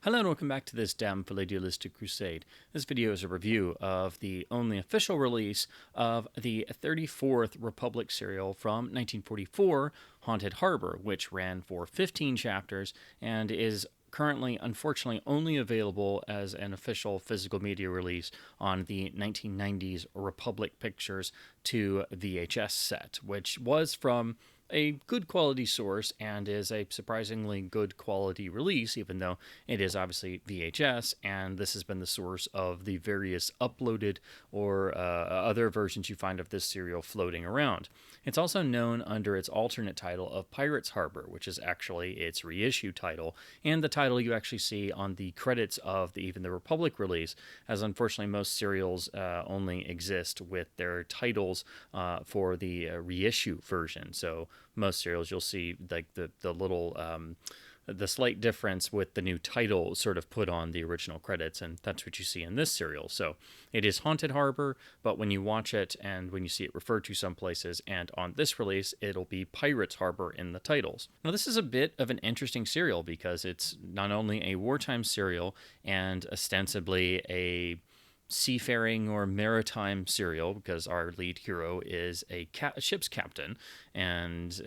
Hello and welcome back to this damn idealistic crusade. This video is a review of the only official release of the 34th Republic serial from 1944, Haunted Harbor, which ran for 15 chapters and is currently, unfortunately, only available as an official physical media release on the 1990s Republic Pictures 2 VHS set, which was from a good quality source and is a surprisingly good quality release, even though it is obviously VHS, and this has been the source of the various uploaded or other versions you find of this serial floating around. It's also known under its alternate title of Pirates Harbor, which is actually its reissue title, and the title you actually see on the credits of even the Republic release, as unfortunately most serials only exist with their titles for the reissue version. So most serials you'll see like the little the slight difference with the new title sort of put on the original credits, and that's what you see in this serial. So it is Haunted Harbor, but when you watch it and when you see it referred to some places, and on this release it'll be Pirates Harbor in the titles. Now this is a bit of an interesting serial because it's not only a wartime serial and ostensibly a seafaring or maritime serial, because our lead hero is a ship's captain, and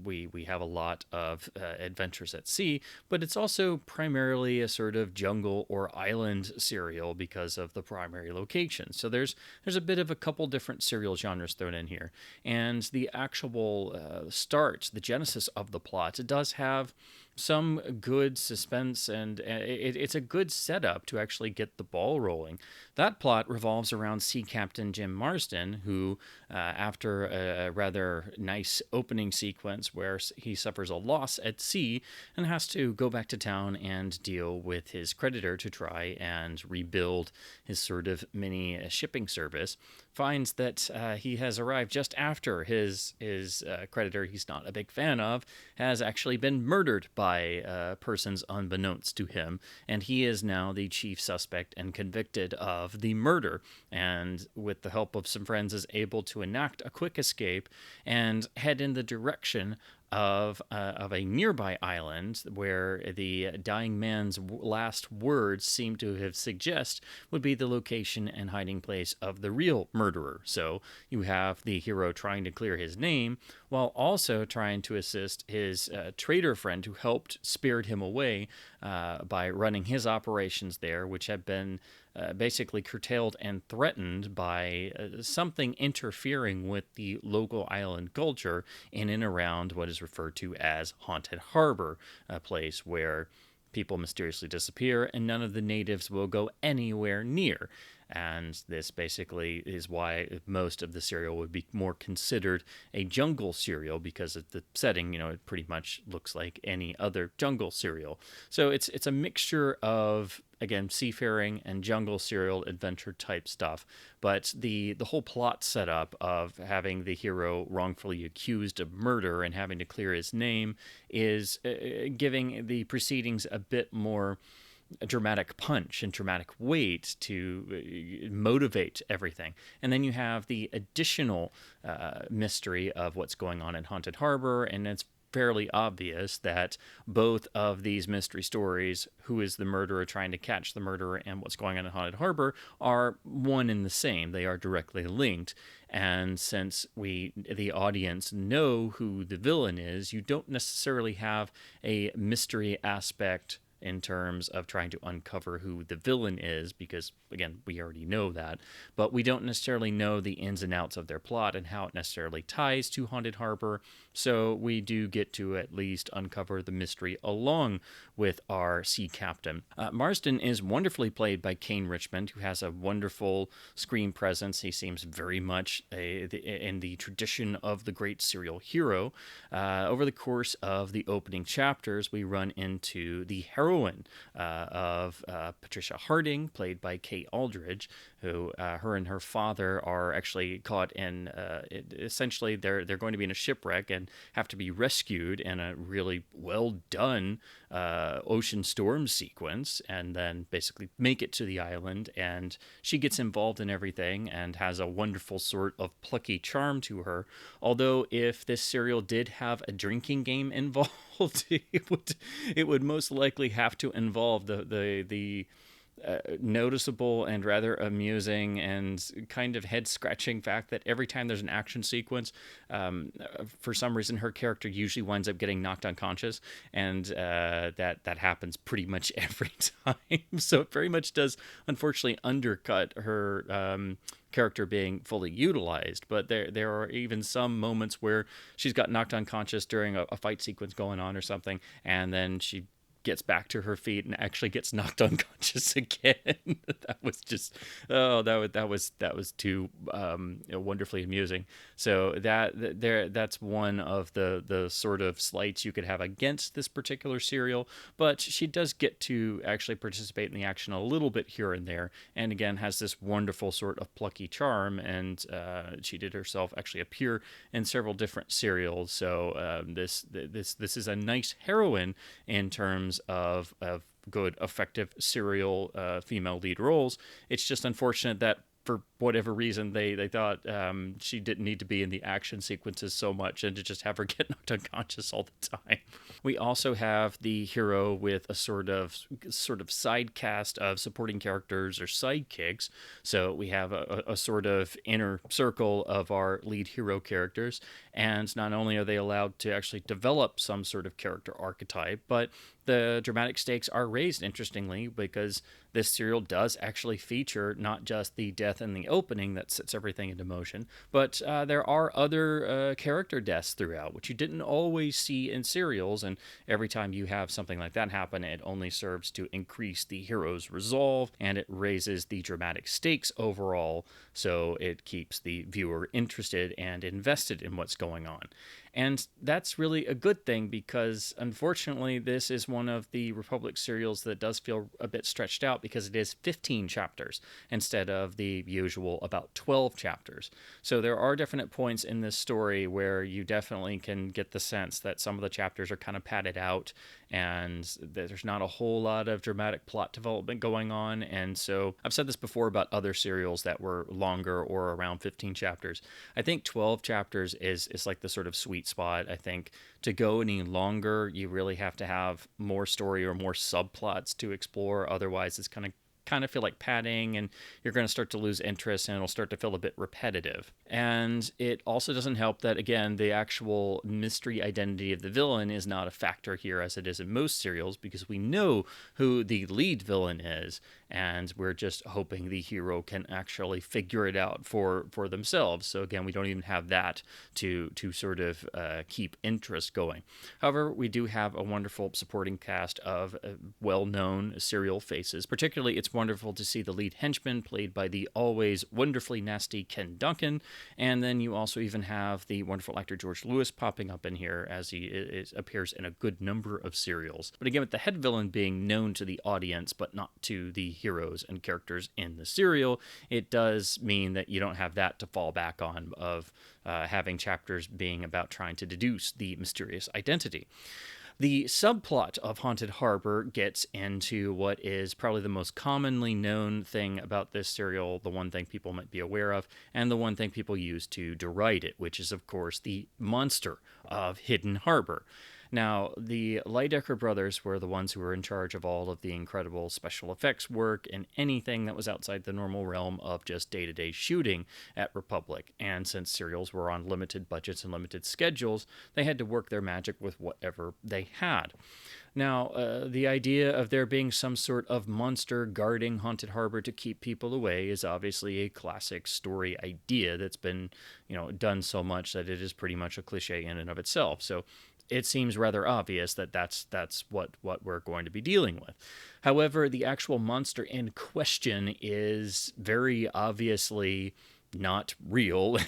we have a lot of adventures at sea, but it's also primarily a sort of jungle or island serial because of the primary location. So there's a bit of a couple different serial genres thrown in here, and the actual start, the genesis of the plot, it does have some good suspense, and it's a good setup to actually get the ball rolling. That plot revolves around Sea Captain Jim Marsden, who, after a rather nice opening sequence where he suffers a loss at sea and has to go back to town and deal with his creditor to try and rebuild his sort of mini shipping service, finds that he has arrived just after his creditor he's not a big fan of has actually been murdered by persons unbeknownst to him, and he is now the chief suspect and convicted of the murder, and with the help of some friends is able to enact a quick escape and head in the direction of a nearby island where the dying man's last words seem to have suggest would be the location and hiding place of the real murderer. So you have the hero trying to clear his name while also trying to assist his trader friend who helped spirit him away by running his operations there, which have been basically curtailed and threatened by something interfering with the local island culture in and around what is referred to as Haunted Harbor, a place where people mysteriously disappear and none of the natives will go anywhere near. And this basically is why most of the serial would be more considered a jungle serial, because of the setting, it pretty much looks like any other jungle serial. So it's a mixture of, again, seafaring and jungle serial adventure type stuff, but the whole plot setup of having the hero wrongfully accused of murder and having to clear his name is giving the proceedings a bit more a dramatic punch and dramatic weight to motivate everything. And then you have the additional mystery of what's going on in Haunted Harbor, and it's fairly obvious that both of these mystery stories, who is the murderer trying to catch the murderer and what's going on in Haunted Harbor, are one and the same. They are directly linked. And since the audience, know who the villain is, you don't necessarily have a mystery aspect in terms of trying to uncover who the villain is, because, again, we already know that, but we don't necessarily know the ins and outs of their plot and how it necessarily ties to Haunted Harbor, so we do get to at least uncover the mystery along with our sea captain. Marsden is wonderfully played by Kane Richmond, who has a wonderful screen presence. He seems very much in the tradition of the great serial hero. Over the course of the opening chapters, we run into the heroine of Patricia Harding, played by Kate Aldridge, who her and her father are actually caught in essentially they're going to be in a shipwreck and have to be rescued in a really well done ocean storm sequence and then basically make it to the island. And she gets involved in everything and has a wonderful sort of plucky charm to her. Although, if this serial did have a drinking game involved, it would most likely have to involve the noticeable and rather amusing and kind of head scratching fact that every time there's an action sequence, for some reason her character usually winds up getting knocked unconscious, and that happens pretty much every time. So it very much does, unfortunately, undercut her character being fully utilized. But there are even some moments where she's got knocked unconscious during a fight sequence going on or something, and then she gets back to her feet and actually gets knocked unconscious again. That was just that was too wonderfully amusing. So that's one of the sort of slights you could have against this particular serial. But she does get to actually participate in the action a little bit here and there, and again has this wonderful sort of plucky charm. And she did herself actually appear in several different serials. So this is a nice heroine in terms of good, effective serial female lead roles. It's just unfortunate that for whatever reason they thought she didn't need to be in the action sequences so much, and to just have her get knocked unconscious all the time. We also have the hero with a sort of side cast of supporting characters or sidekicks. So we have a sort of inner circle of our lead hero characters, and not only are they allowed to actually develop some sort of character archetype, but the dramatic stakes are raised, interestingly, because this serial does actually feature not just the death in the opening that sets everything into motion, but there are other character deaths throughout, which you didn't always see in serials. And every time you have something like that happen, it only serves to increase the hero's resolve, and it raises the dramatic stakes overall, so it keeps the viewer interested and invested in what's going on. And that's really a good thing, because unfortunately this is one of the Republic serials that does feel a bit stretched out, because it is 15 chapters instead of the usual about 12 chapters. So there are definite points in this story where you definitely can get the sense that some of the chapters are kind of padded out, and there's not a whole lot of dramatic plot development going on. And so I've said this before about other serials that were longer or around 15 chapters. I think 12 chapters is like the sort of sweet spot. I think to go any longer, you really have to have more story or more subplots to explore. Otherwise, it's kind of feel like padding, and you're going to start to lose interest, and it'll start to feel a bit repetitive. And it also doesn't help that, again, the actual mystery identity of the villain is not a factor here as it is in most serials, because we know who the lead villain is, and we're just hoping the hero can actually figure it out for themselves. So again, we don't even have that to sort of keep interest going. However, we do have a wonderful supporting cast of well-known serial faces. Particularly, it's wonderful to see the lead henchman played by the always wonderfully nasty Ken Duncan, and then you also even have the wonderful actor George Lewis popping up in here, as he appears in a good number of serials. But again, with the head villain being known to the audience but not to the heroes and characters in the serial, it does mean that you don't have that to fall back on, of having chapters being about trying to deduce the mysterious identity. The subplot of Haunted Harbor gets into what is probably the most commonly known thing about this serial, the one thing people might be aware of, and the one thing people use to deride it, which is, of course, the monster of Hidden Harbor. Now, the Lydecker brothers were the ones who were in charge of all of the incredible special effects work and anything that was outside the normal realm of just day-to-day shooting at Republic. And since serials were on limited budgets and limited schedules, they had to work their magic with whatever they had. Now, the idea of there being some sort of monster guarding Haunted Harbor to keep people away is obviously a classic story idea that's been, done so much that it is pretty much a cliche in and of itself. So it seems rather obvious that that's what we're going to be dealing with. However, the actual monster in question is very obviously not real.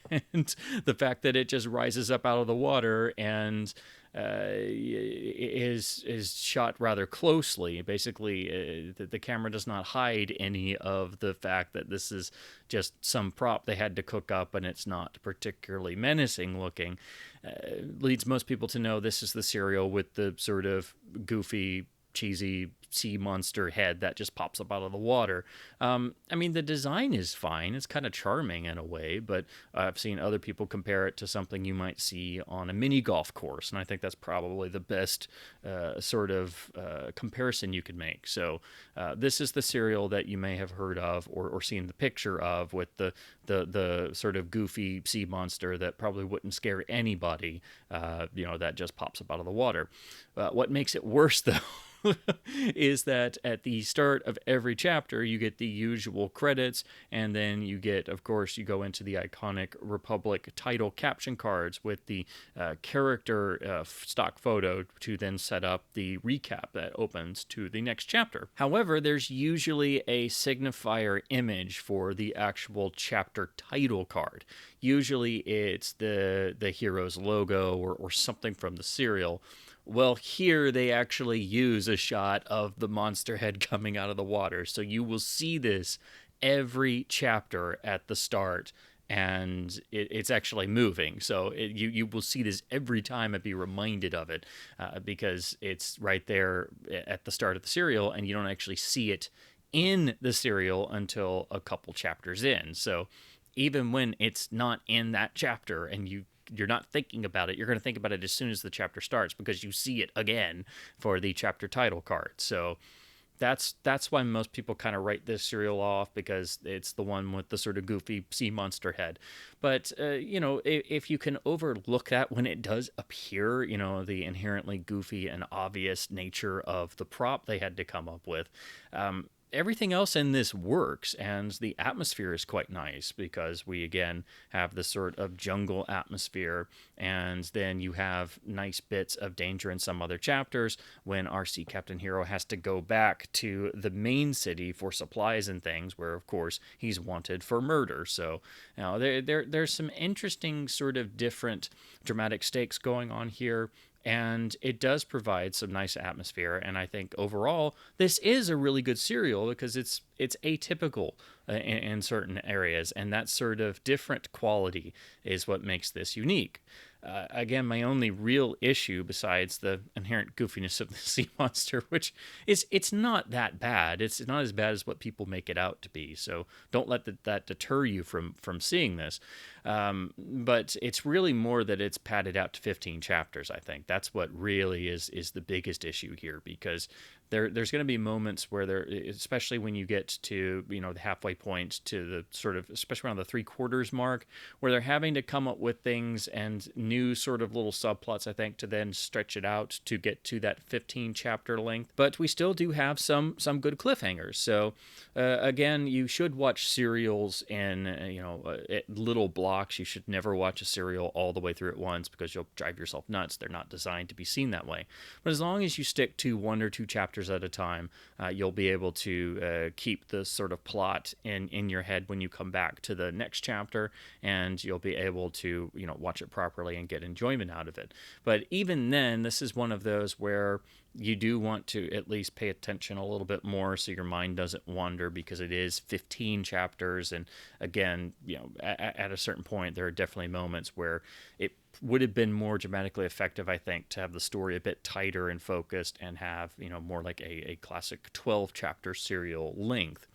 And the fact that it just rises up out of the water and is shot rather closely. Basically, the camera does not hide any of the fact that this is just some prop they had to cook up, and it's not particularly menacing looking. Leads most people to know this is the serial with the sort of goofy, cheesy sea monster head that just pops up out of the water. I mean, the design is fine. It's kind of charming in a way, but I've seen other people compare it to something you might see on a mini golf course, and I think that's probably the best comparison you could make. So this is the serial that you may have heard of or seen the picture of with the sort of goofy sea monster that probably wouldn't scare anybody, that just pops up out of the water. What makes it worse, though, is that at the start of every chapter, you get the usual credits, and then you get, of course, you go into the iconic Republic title caption cards with the character stock photo to then set up the recap that opens to the next chapter. However, there's usually a signifier image for the actual chapter title card. Usually it's the hero's logo or something from the serial. Well, here they actually use a shot of the monster head coming out of the water. So you will see this every chapter at the start, and it's actually moving. So you will see this every time and be reminded of it because it's right there at the start of the serial, and you don't actually see it in the serial until a couple chapters in. So even when it's not in that chapter and you're not thinking about it, you're going to think about it as soon as the chapter starts because you see it again for the chapter title card. So that's why most people kind of write this serial off, because it's the one with the sort of goofy sea monster head. But if you can overlook that when it does appear, the inherently goofy and obvious nature of the prop they had to come up with, everything else in this works, and the atmosphere is quite nice because we again have this sort of jungle atmosphere, and then you have nice bits of danger in some other chapters when our sea captain hero has to go back to the main city for supplies and things, where of course he's wanted for murder. So there's some interesting sort of different dramatic stakes going on here. And it does provide some nice atmosphere, and I think overall this is a really good serial because it's atypical in certain areas, and that sort of different quality is what makes this unique. Again, my only real issue, besides the inherent goofiness of the sea monster, which it's not that bad. It's not as bad as what people make it out to be. So don't let that deter you from seeing this. But it's really more that it's padded out to 15 chapters. I think that's what really is the biggest issue here, because there's going to be moments where especially when you get to the halfway point to the sort of, especially around the 3/4 mark, where they're having to come up with things and new sort of little subplots, I think, to then stretch it out to get to that 15 chapter length. But we still do have some good cliffhangers. So again, you should watch serials in at little blocks. You should never watch a serial all the way through at once because you'll drive yourself nuts. They're not designed to be seen that way. But as long as you stick to 1 or 2 chapters at a time, you'll be able to keep the sort of plot in your head when you come back to the next chapter, and you'll be able to watch it properly and get enjoyment out of it. But even then, this is one of those where you do want to at least pay attention a little bit more so your mind doesn't wander, because it is 15 chapters. And again, at a certain point, there are definitely moments where it would have been more dramatically effective, I think, to have the story a bit tighter and focused and have, more like a classic 12 chapter serial length.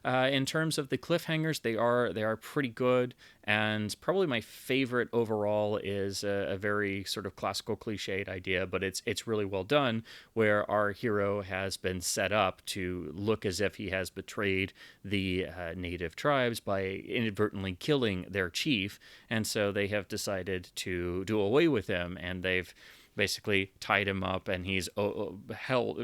In terms of the cliffhangers, they are pretty good, and probably my favorite overall is a very sort of classical cliched idea, but it's really well done, where our hero has been set up to look as if he has betrayed the native tribes by inadvertently killing their chief, and so they have decided to do away with him, and they've basically tied him up, and he's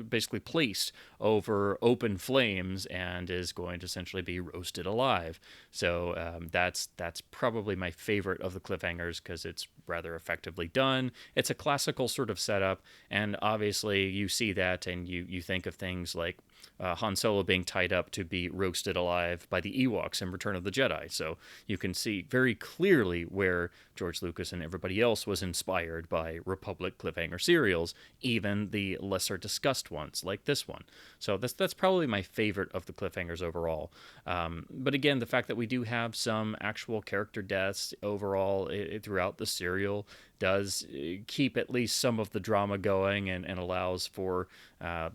basically placed over open flames and is going to essentially be roasted alive. So that's probably my favorite of the cliffhangers because it's rather effectively done. It's a classical sort of setup, and obviously you see that and you think of things like Han Solo being tied up to be roasted alive by the Ewoks in Return of the Jedi. So you can see very clearly where George Lucas and everybody else was inspired by Republic cliffhanger serials, even the lesser discussed ones like this one. So that's probably my favorite of the cliffhangers overall. But again, the fact that we do have some actual character deaths overall throughout the serial does keep at least some of the drama going and allows for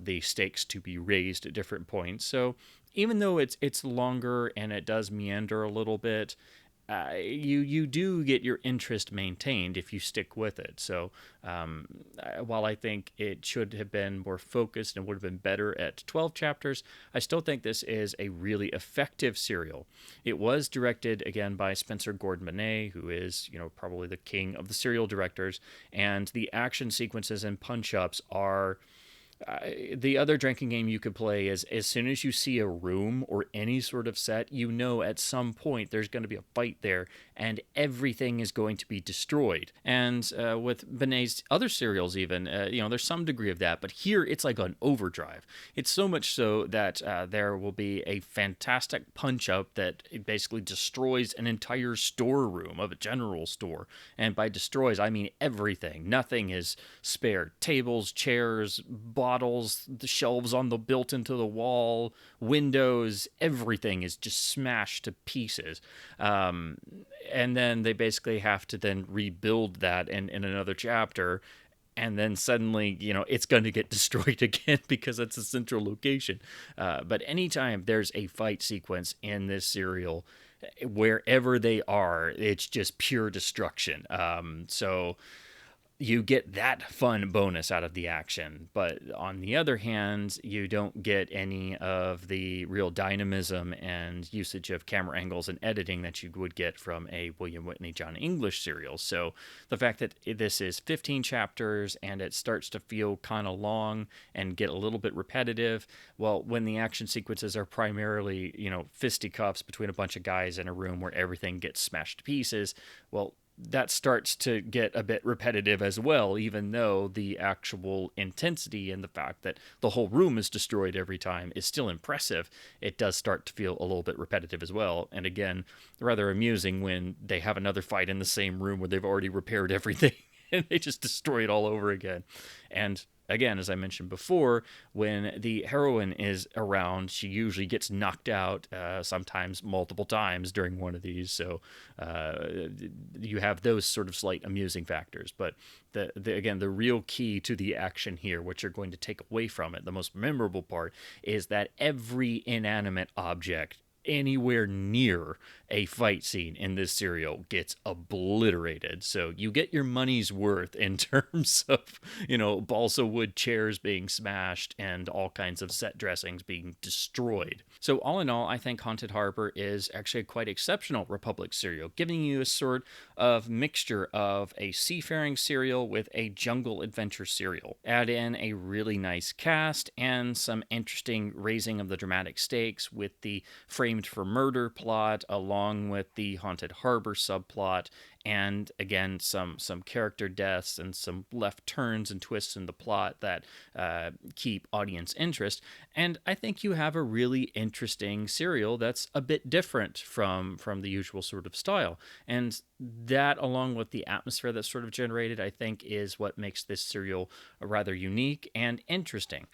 the stakes to be raised at different points. So even though it's longer and it does meander a little bit, you do get your interest maintained if you stick with it. So while I think it should have been more focused and would have been better at 12 chapters, I still think this is a really effective serial. It was directed again by Spencer Gordon-Bennett, who is probably the king of the serial directors, and the action sequences and punch-ups are the other drinking game you could play is as soon as you see a room or any sort of set, at some point there's going to be a fight there and everything is going to be destroyed. And with Benet's other serials even, there's some degree of that, but here it's like on overdrive. It's so much so that there will be a fantastic punch-up that it basically destroys an entire storeroom of a general store. And by destroys, I mean everything. Nothing is spared. Tables, chairs, bottles, the shelves built into the wall, windows, everything is just smashed to pieces. And then they basically have to then rebuild that in another chapter. And then suddenly, it's going to get destroyed again because it's a central location. But anytime there's a fight sequence in this serial, wherever they are, it's just pure destruction. So you get that fun bonus out of the action. But on the other hand, you don't get any of the real dynamism and usage of camera angles and editing that you would get from a William Whitney John English serial. So the fact that this is 15 chapters and it starts to feel kind of long and get a little bit repetitive, well, when the action sequences are primarily, fisticuffs between a bunch of guys in a room where everything gets smashed to pieces, well, that starts to get a bit repetitive as well, even though the actual intensity and the fact that the whole room is destroyed every time is still impressive. It does start to feel a little bit repetitive as well. And again, rather amusing when they have another fight in the same room where they've already repaired everything and they just destroy it all over again. And again, as I mentioned before, when the heroine is around, she usually gets knocked out, sometimes multiple times during one of these. So you have those sort of slight amusing factors. But again, the real key to the action here, what you're going to take away from it, the most memorable part, is that every inanimate object anywhere near a fight scene in this serial gets obliterated. So you get your money's worth in terms of, balsa wood chairs being smashed and all kinds of set dressings being destroyed. So all in all, I think Haunted Harbor is actually a quite exceptional Republic serial, giving you a sort of mixture of a seafaring serial with a jungle adventure serial. Add in a really nice cast and some interesting raising of the dramatic stakes with the framed for murder plot along with the Haunted Harbor subplot, and again some character deaths and some left turns and twists in the plot that keep audience interest. And I think you have a really interesting serial that's a bit different from the usual sort of style. And that, along with the atmosphere that's sort of generated, I think is what makes this serial rather unique and interesting.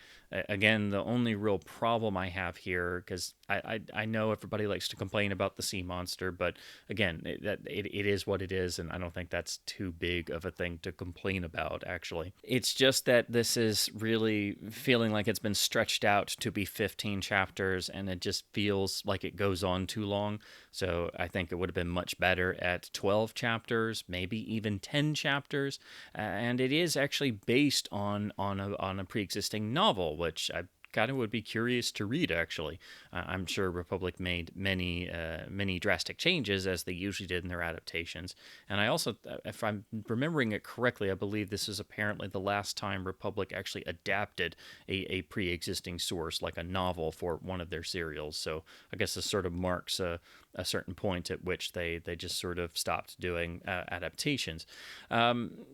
Again, the only real problem I have here, because I know everybody likes to complain about the sea monster, but again, it is what it is, and I don't think that's too big of a thing to complain about, actually. It's just that this is really feeling like it's been stretched out to be 15 chapters, and it just feels like it goes on too long. So I think it would have been much better at 12 chapters, maybe even 10 chapters, and it is actually based on a pre-existing novel, which I kind of would be curious to read, actually. I'm sure Republic made many drastic changes, as they usually did in their adaptations. And I also, if I'm remembering it correctly, I believe this is apparently the last time Republic actually adapted a pre-existing source, like a novel, for one of their serials. So I guess this sort of marks a certain point at which they just sort of stopped doing adaptations.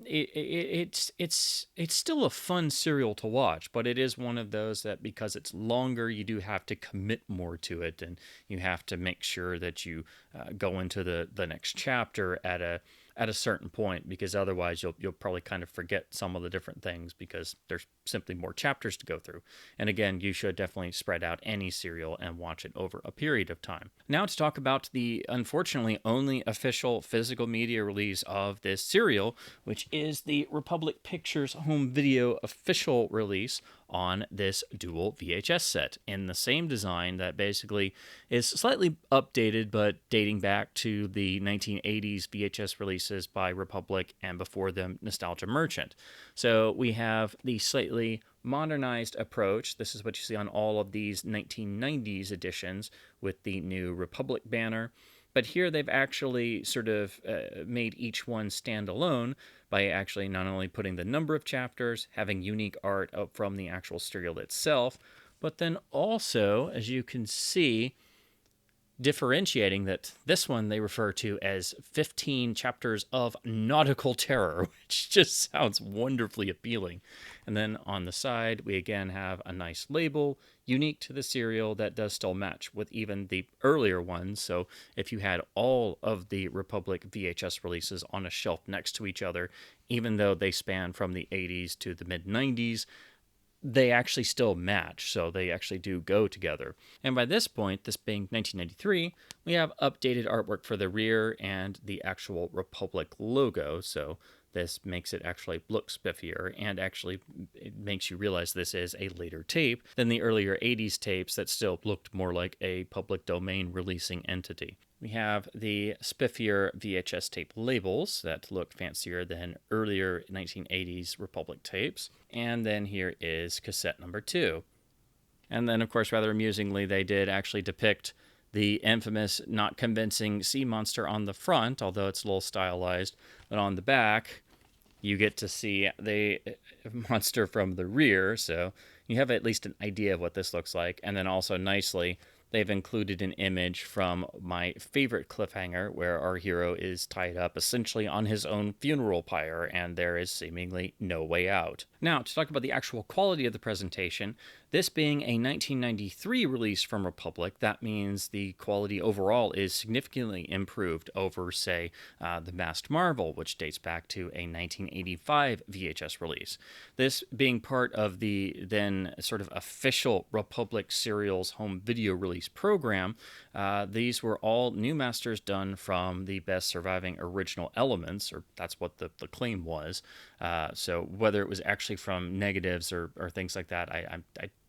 It's still a fun serial to watch, but it is one of those that, because it's longer, you do have to commit more to it, and you have to make sure that you go into the next chapter at a certain point, because otherwise you'll probably kind of forget some of the different things, because there's simply more chapters to go through. And again, you should definitely spread out any serial and watch it over a period of time. Now to talk about the unfortunately only official physical media release of this serial, which is the Republic Pictures home video official release on this dual VHS set in the same design that basically is slightly updated, but dating back to the 1980s VHS releases by Republic, and before them Nostalgia Merchant. So we have the slightly modernized approach. This is what you see on all of these 1990s editions with the new Republic banner. But here they've actually sort of made each one stand alone by actually not only putting the number of chapters, having unique art up from the actual serial itself, but then also, as you can see, differentiating that this one they refer to as 15 chapters of nautical terror, which just sounds wonderfully appealing. And then on the side, we again have a nice label, unique to the serial, that does still match with even the earlier ones. So if you had all of the Republic VHS releases on a shelf next to each other, even though they span from the 80s to the mid-90s, they actually still match, so they actually do go together. And by this point, this being 1993, we have updated artwork for the rear and the actual Republic logo, so this makes it actually look spiffier, and actually it makes you realize this is a later tape than the earlier 80s tapes that still looked more like a public domain releasing entity. We have the spiffier VHS tape labels that look fancier than earlier 1980s Republic tapes. And then here is cassette number 2. And then, of course, rather amusingly, they did actually depict the infamous not convincing sea monster on the front, although it's a little stylized. But on the back, you get to see the monster from the rear, so you have at least an idea of what this looks like. And then also nicely, they've included an image from my favorite Cliffhanger, where our hero is tied up essentially on his own funeral pyre, and there is seemingly no way out. Now, to talk about the actual quality of the presentation, this being a 1993 release from Republic, that means the quality overall is significantly improved over, say, The Masked Marvel, which dates back to a 1985 VHS release. This being part of the then sort of official Republic serials home video release program, these were all new masters done from the best surviving original elements, or that's what the claim was. So whether it was actually from negatives or things like that, I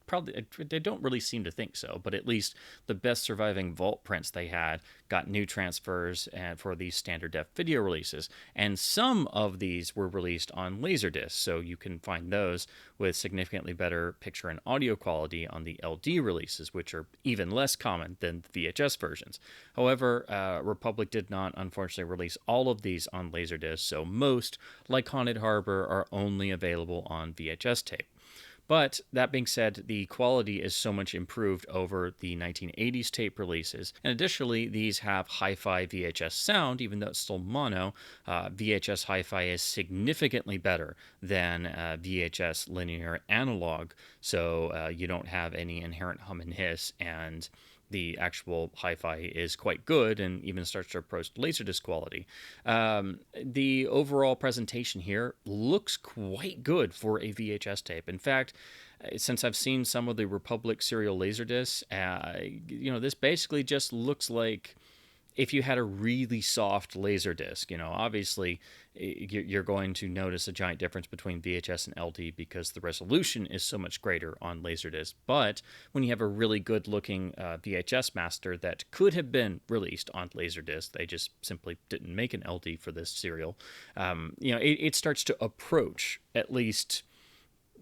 probably, they don't really seem to think so, but at least the best surviving vault prints they had got new transfers and for these standard def video releases, and some of these were released on Laserdisc, so you can find those with significantly better picture and audio quality on the LD releases, which are even less common than the VHS versions. However, Republic did not unfortunately release all of these on Laserdisc, so most, like Haunted Harbor, are only available on VHS tape. But that being said, the quality is so much improved over the 1980s tape releases. And additionally, these have hi-fi VHS sound, even though it's still mono. VHS hi-fi is significantly better than VHS linear analog, so you don't have any inherent hum and hiss, and the actual hi-fi is quite good and even starts to approach Laserdisc quality. The overall presentation here looks quite good for a VHS tape. In fact, since I've seen some of the Republic serial Laserdiscs, this basically just looks like if you had a really soft Laserdisc. Obviously you're going to notice a giant difference between VHS and LD because the resolution is so much greater on Laserdisc. But when you have a really good looking VHS master that could have been released on Laserdisc, they just simply didn't make an LD for this serial, it starts to approach at least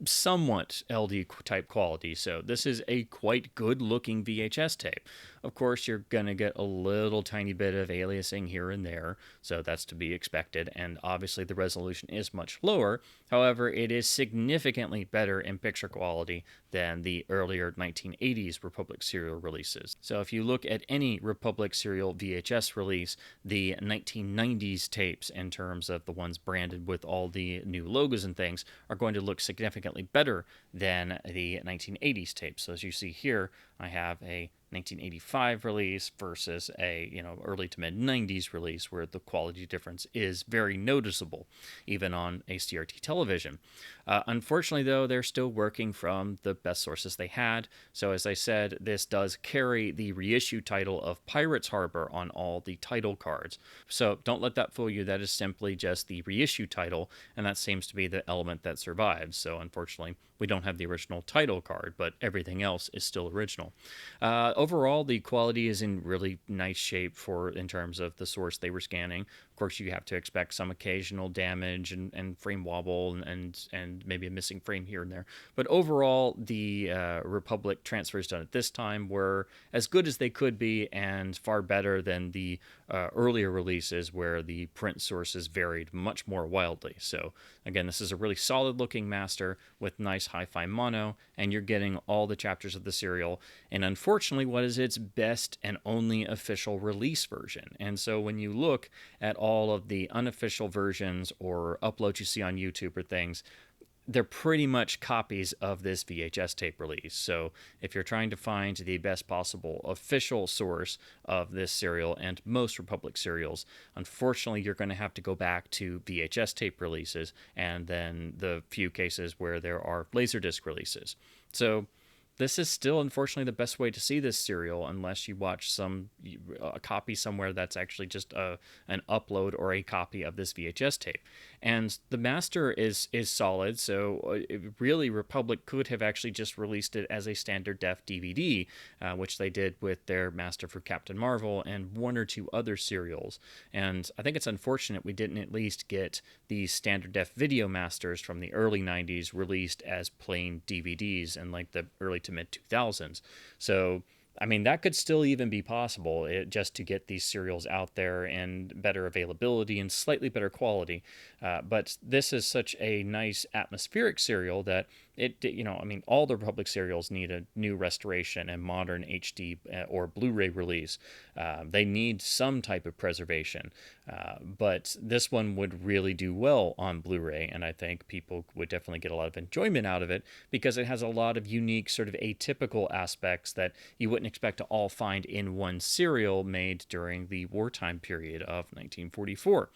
somewhat LD type quality. So this is a quite good looking VHS tape. Of course, you're going to get a little tiny bit of aliasing here and there, so that's to be expected, and obviously the resolution is much lower. However, it is significantly better in picture quality than the earlier 1980s Republic serial releases. So if you look at any Republic serial VHS release, the 1990s tapes, in terms of the ones branded with all the new logos and things, are going to look significantly better than the 1980s tapes. So as you see here, I have a 1985 release versus a early to mid 90s release, where the quality difference is very noticeable, even on a CRT television. Unfortunately, though, they're still working from the best sources they had. So as I said, this does carry the reissue title of Pirates Harbor on all the title cards. So don't let that fool you. That is simply just the reissue title, and that seems to be the element that survives. So unfortunately, we don't have the original title card, but everything else is still original. Overall, the quality is in really nice shape in terms of the source they were scanning. Of course, you have to expect some occasional damage and frame wobble and maybe a missing frame here and there. But overall, the Republic transfers done at this time were as good as they could be, and far better than the earlier releases where the print sources varied much more wildly. So again, this is a really solid looking master with nice hi-fi mono, and you're getting all the chapters of the serial, and unfortunately what is its best and only official release version. And so when you look at all of the unofficial versions or uploads you see on YouTube or things, they're pretty much copies of this VHS tape release. So if you're trying to find the best possible official source of this serial and most Republic serials, unfortunately you're going to have to go back to VHS tape releases and then the few cases where there are Laserdisc releases. So this is still, unfortunately, the best way to see this serial, unless you watch a copy somewhere that's actually just an upload or a copy of this VHS tape. And the master is solid, so really Republic could have actually just released it as a standard def DVD, which they did with their master for Captain Marvel and one or two other serials. And I think it's unfortunate we didn't at least get the standard def video masters from the early 90s released as plain DVDs in like the early to mid 2000s. So I mean, that could still even be possible, just to get these serials out there and better availability and slightly better quality. But this is such a nice atmospheric serial that all the Republic serials need a new restoration and modern HD or Blu-ray release. They need some type of preservation. But this one would really do well on Blu-ray, and I think people would definitely get a lot of enjoyment out of it because it has a lot of unique, sort of atypical aspects that you wouldn't expect to all find in one serial made during the wartime period of 1944.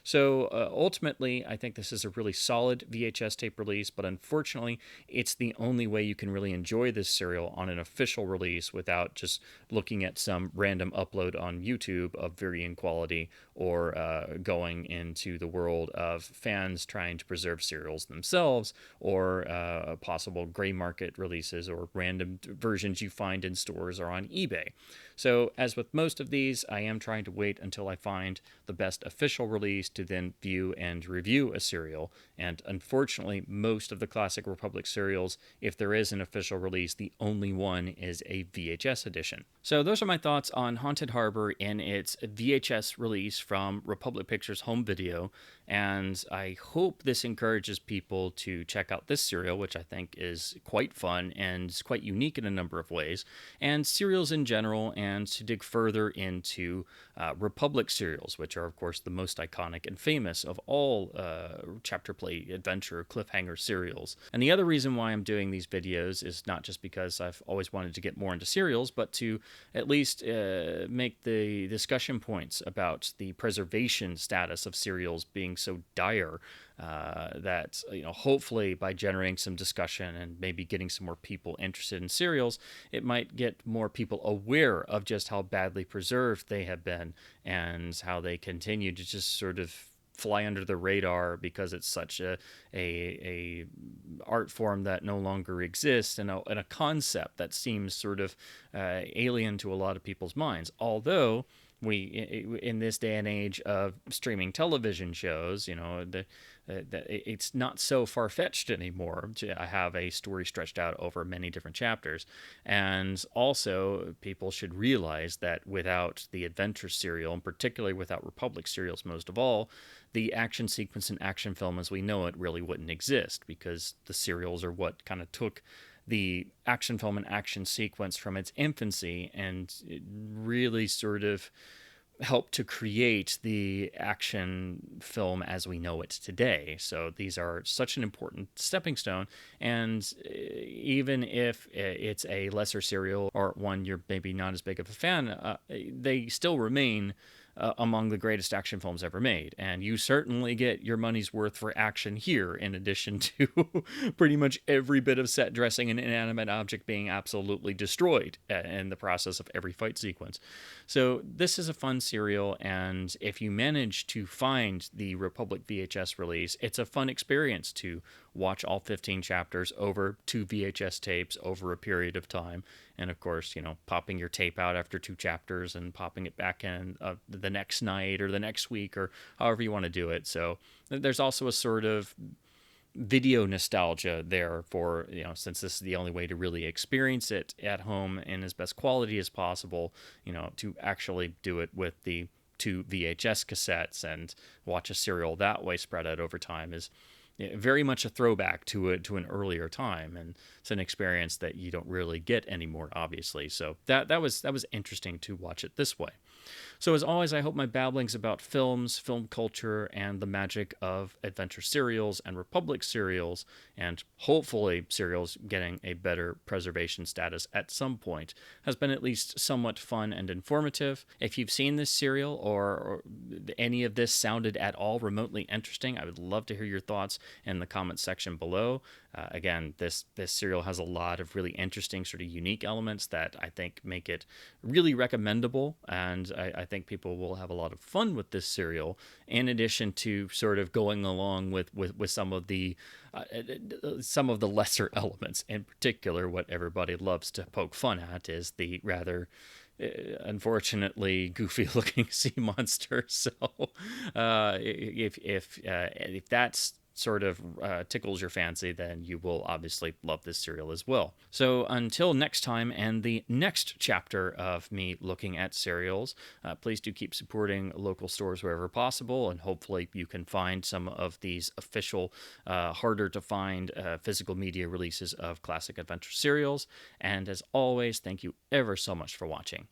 So ultimately, I think this is a really solid VHS tape release, but unfortunately, it's the only way you can really enjoy this serial on an official release without just looking at some random upload on YouTube of varying quality or going into the world of fans trying to preserve serials themselves, or possible gray market releases or random versions you find in stores or on eBay. So as with most of these, I am trying to wait until I find the best official release to then view and review a serial. And unfortunately, most of the classic Republic serials, if there is an official release, the only one is a VHS edition. So those are my thoughts on Haunted Harbor in its VHS release from Republic Pictures Home Video. And I hope this encourages people to check out this serial, which I think is quite fun and is quite unique in a number of ways, and serials in general, and to dig further into Republic serials, which are, of course, the most iconic and famous of all chapter play adventure cliffhanger serials. And the other reason why I'm doing these videos is not just because I've always wanted to get more into serials, but to at least make the discussion points about the preservation status of serials being so dire that hopefully by generating some discussion and maybe getting some more people interested in serials, it might get more people aware of just how badly preserved they have been and how they continue to just sort of fly under the radar because it's such a art form that no longer exists, and a concept that seems sort of alien to a lot of people's minds. Although we, in this day and age of streaming television shows, it's not so far-fetched anymore to have a story stretched out over many different chapters. And also, people should realize that without the adventure serial, and particularly without Republic serials most of all, the action sequence and action film as we know it really wouldn't exist, because the serials are what kind of took the action film and action sequence from its infancy and it really sort of helped to create the action film as we know it today. So these are such an important stepping stone. And even if it's a lesser serial or one you're maybe not as big of a fan, they still remain among the greatest action films ever made. And you certainly get your money's worth for action here, in addition to pretty much every bit of set dressing and inanimate object being absolutely destroyed in the process of every fight sequence. So this is a fun serial, and if you manage to find the Republic VHS release, it's a fun experience to watch all 15 chapters over 2 VHS tapes over a period of time. And of course, popping your tape out after 2 chapters and popping it back in the next night or the next week or however you want to do it. So there's also a sort of video nostalgia there for, since this is the only way to really experience it at home in as best quality as possible, to actually do it with the 2 VHS cassettes and watch a serial that way spread out over time is very much a throwback to an earlier time, and it's an experience that you don't really get anymore, obviously. So that was interesting to watch it this way. So as always, I hope my babblings about films, film culture, and the magic of adventure serials and Republic serials, and hopefully serials getting a better preservation status at some point, has been at least somewhat fun and informative. If you've seen this serial or any of this sounded at all remotely interesting, I would love to hear your thoughts in the comments section below. Again, this serial has a lot of really interesting, sort of unique elements that I think make it really recommendable, and I think people will have a lot of fun with this serial, in addition to sort of going along with some of the lesser elements. In particular, what everybody loves to poke fun at is the rather unfortunately goofy looking sea monster. So if that's sort of tickles your fancy, then you will obviously love this serial as well. So until next time and the next chapter of me looking at serials, please do keep supporting local stores wherever possible, and hopefully you can find some of these official, harder to find physical media releases of classic adventure serials. And as always, thank you ever so much for watching.